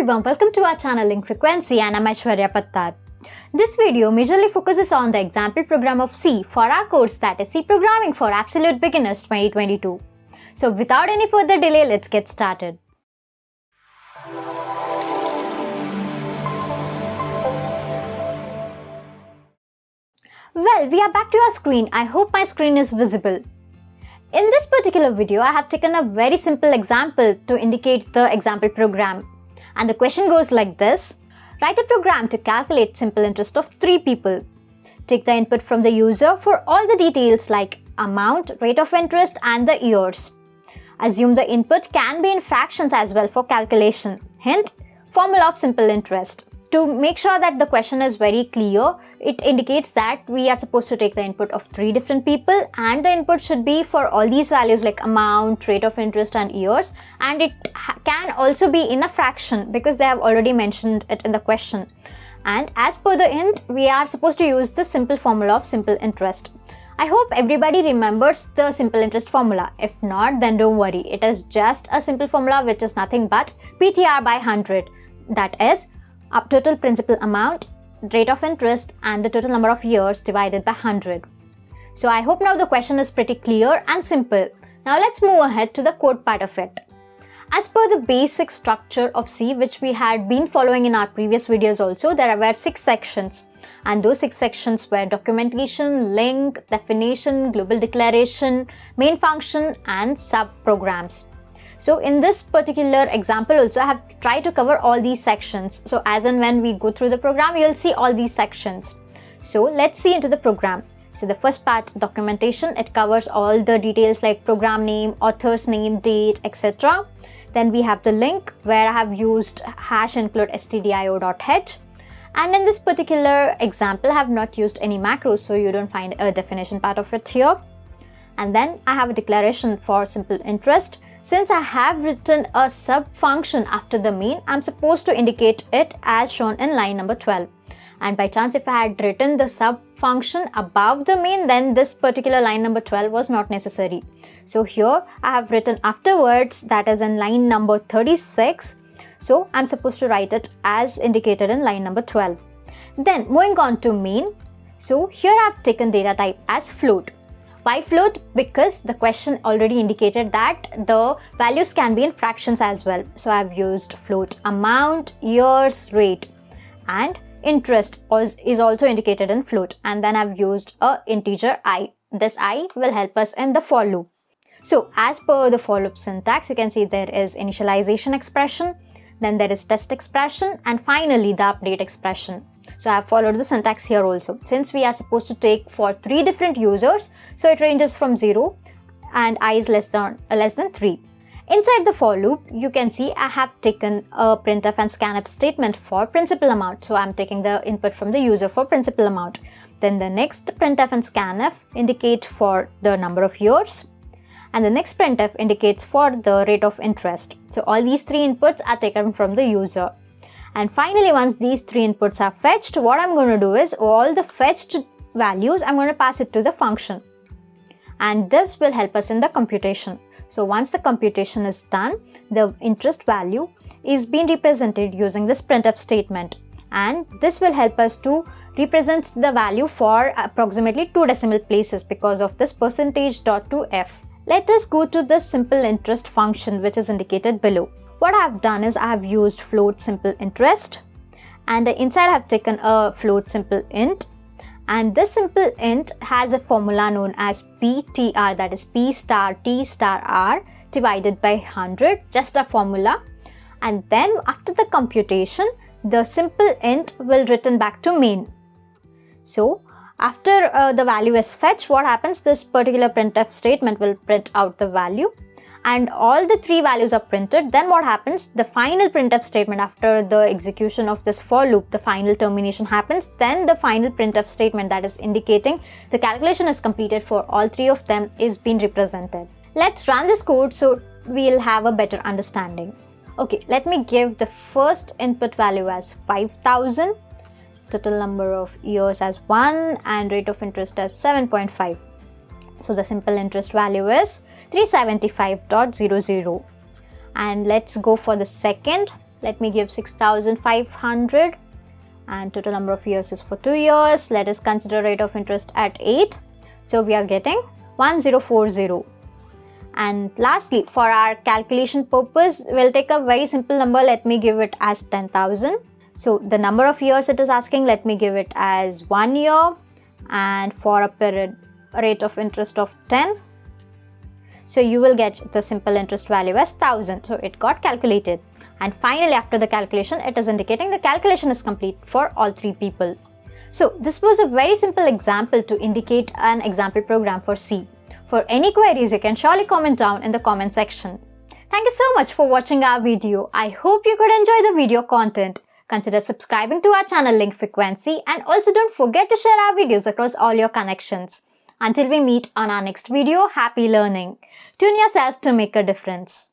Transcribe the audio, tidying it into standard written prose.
everyone, welcome to our channel Link Frequency and I'm Aishwarya Pattar. This video majorly focuses on the example program of C for our course, that is C Programming for Absolute Beginners 2022. So without any further delay, let's get started. Well, we are back to our screen. I hope my screen is visible. In this particular video, I have taken a very simple example to indicate the example program. And the question goes like this. Write a program to calculate simple interest of 3 people. Take the input from the user for all the details like amount, rate of interest and the years. Assume the input can be in fractions as well for calculation. Hint, formula of simple interest. To make sure that the question is very clear, it indicates that we are supposed to take the input of 3 different people and the input should be for all these values like amount, rate of interest and years, and it can also be in a fraction because they have already mentioned it in the question. And as per the hint, we are supposed to use the simple formula of simple interest. I hope everybody remembers the simple interest formula. If not, then don't worry. It is just a simple formula which is nothing but PTR by 100. That is, total principal amount, rate of interest and the total number of years divided by 100. So I hope now the question is pretty clear and simple. Now let's move ahead to the code part of it. As per the basic structure of C, which we had been following in our previous videos also, there were 6 sections. And those 6 sections were documentation, link, definition, global declaration, main function and sub-programs. So in this particular example also, I have tried to cover all these sections. So as and when we go through the program, you'll see all these sections. So let's see into the program. So the first part, documentation, it covers all the details like program name, author's name, date, etc. Then we have the link where I have used #include stdio.h. And in this particular example, I have not used any macros, so you don't find a definition part of it here. And then I have a declaration for simple interest. Since I have written a sub-function after the main, I'm supposed to indicate it as shown in line number 12. And by chance, if I had written the sub-function above the main, then this particular line number 12 was not necessary. So here I have written afterwards, that is in line number 36. So I'm supposed to write it as indicated in line number 12. Then moving on to main. So here I've taken data type as float. Why float? Because the question already indicated that the values can be in fractions as well. So I've used float amount, years, rate, and interest is also indicated in float. And then I've used a integer I. This I will help us in the for loop. So as per the for loop syntax, you can see there is initialization expression, then there is test expression, and finally the update expression. So I have followed the syntax here also. Since we are supposed to take for 3 different users, so it ranges from 0 and I is less than 3. Inside the for loop, you can see I have taken a printf and scanf statement for principal amount. So I'm taking the input from the user for principal amount. Then the next printf and scanf indicate for the number of years. And the next printf indicates for the rate of interest. So all these 3 inputs are taken from the user. And finally, once these 3 inputs are fetched, what I'm going to do is all the fetched values, I'm going to pass it to the function. And this will help us in the computation. So once the computation is done, the interest value is being represented using this printf statement. And this will help us to represent the value for approximately 2 decimal places because of this %.2f. Let us go to the simple interest function which is indicated below. What I have done is I have used float simple interest, and inside I have taken a float simple int, and this simple int has a formula known as PTR, that is P star T star R divided by 100, just a formula. And then after the computation, the simple int will return back to main. So after the value is fetched, what happens? This particular printf statement will print out the value. And all the 3 values are printed. Then what happens? The final printf statement after the execution of this for loop, the final termination happens. Then the final printf statement that is indicating the calculation is completed for all 3 of them is being represented. Let's run this code so we'll have a better understanding. Okay, let me give the first input value as 5000, total number of years as 1 and rate of interest as 7.5. So the simple interest value is 375.00. And let's go for the second. Let me give 6,500 and total number of years is for 2 years. Let us consider rate of interest at 8. So we are getting 1040. And lastly, for our calculation purpose, we'll take a very simple number. Let me give it as 10,000. So the number of years it is asking, let me give it as 1 year, and for a period rate of interest of 10. So you will get the simple interest value as 1000. So it got calculated. And finally, after the calculation, it is indicating the calculation is complete for all 3 people. So this was a very simple example to indicate an example program for C. For any queries, you can surely comment down in the comment section. Thank you so much for watching our video. I hope you could enjoy the video content. Consider subscribing to our channel link frequency, and also don't forget to share our videos across all your connections. Until we meet on our next video, happy learning. Tune yourself to make a difference.